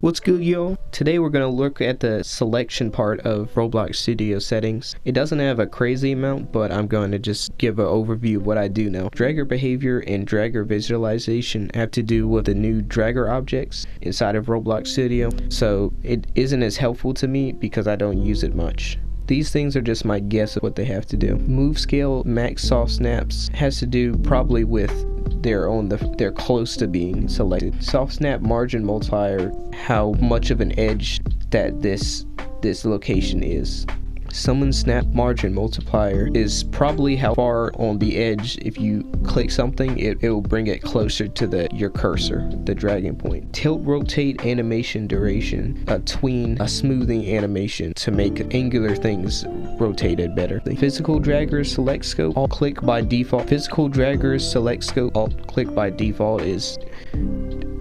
What's good, y'all? Today we're going to look at the selection part of Roblox Studio settings. It doesn't have a crazy amount, but I'm going to just give an overview of what I do know. Dragger behavior and dragger visualization have to do with the new dragger objects inside of Roblox Studio, so it isn't as helpful to me because I don't use it much. These things are just my guess of what they have to do. Move scale max soft snaps has to do probably with they're close to being selected. Soft snap margin multiplier, how much of an edge that this location is. Summon snap margin multiplier is probably how far on the edge, if you click something, it will bring it closer to your cursor, the dragging point. Tilt rotate animation duration, a smoothing animation to make angular things rotated better. The physical dragger select scope, alt click by default. Physical dragger select scope, alt click by default is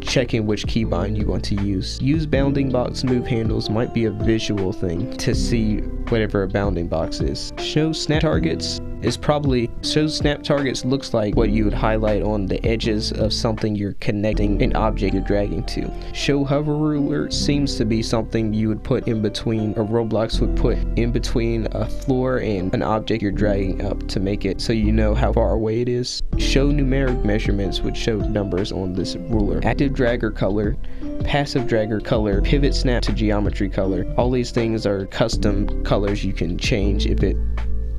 checking which keybind you want to use. Use bounding box move handles might be a visual thing to see whatever a bounding box is. Show snap targets looks like what you would highlight on the edges of something you're connecting an object you're dragging to. Show hover ruler seems to be something you would put in between, or Roblox would put in between a floor and an object you're dragging up to make it so you know how far away it is. Show numeric measurements would show numbers on this ruler. Active dragger color, passive dragger color, pivot snap to geometry color. All these things are custom colors you can change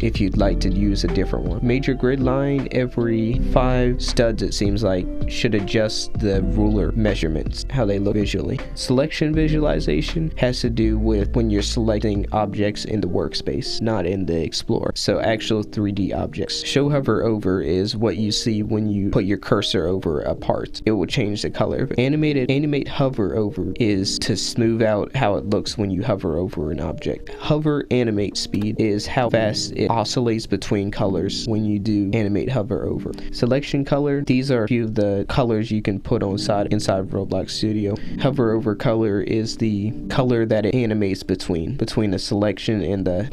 if you'd like to use a different one. Major grid line every 5 studs, it seems like, should adjust the ruler measurements, how they look visually. Selection visualization has to do with when you're selecting objects in the workspace, not in the Explorer. So actual 3D objects. Show hover over is what you see when you put your cursor over a part. It will change the color. Animate hover over is to smooth out how it looks when you hover over an object. Hover animate speed is how fast it oscillates between colors when you do animate hover over. Selection color, these are a few of the colors you can put inside of Roblox Studio. Hover over color is the color that it animates between the selection and the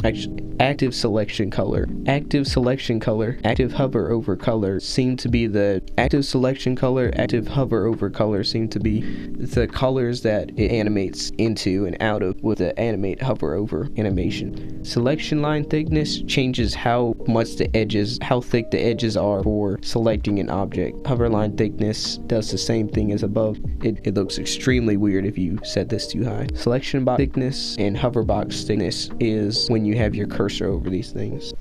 active selection color. Active selection color, active hover over color seem to be the active selection color, active hover over color seem to be the colors that it animates into and out of with the animate hover over animation. Selection line thickness changes how thick the edges are for selecting an object. Hover line thickness does the same thing as above. It looks extremely weird if you set this too high. Selection box thickness and hover box thickness is when you have your cursor over these things.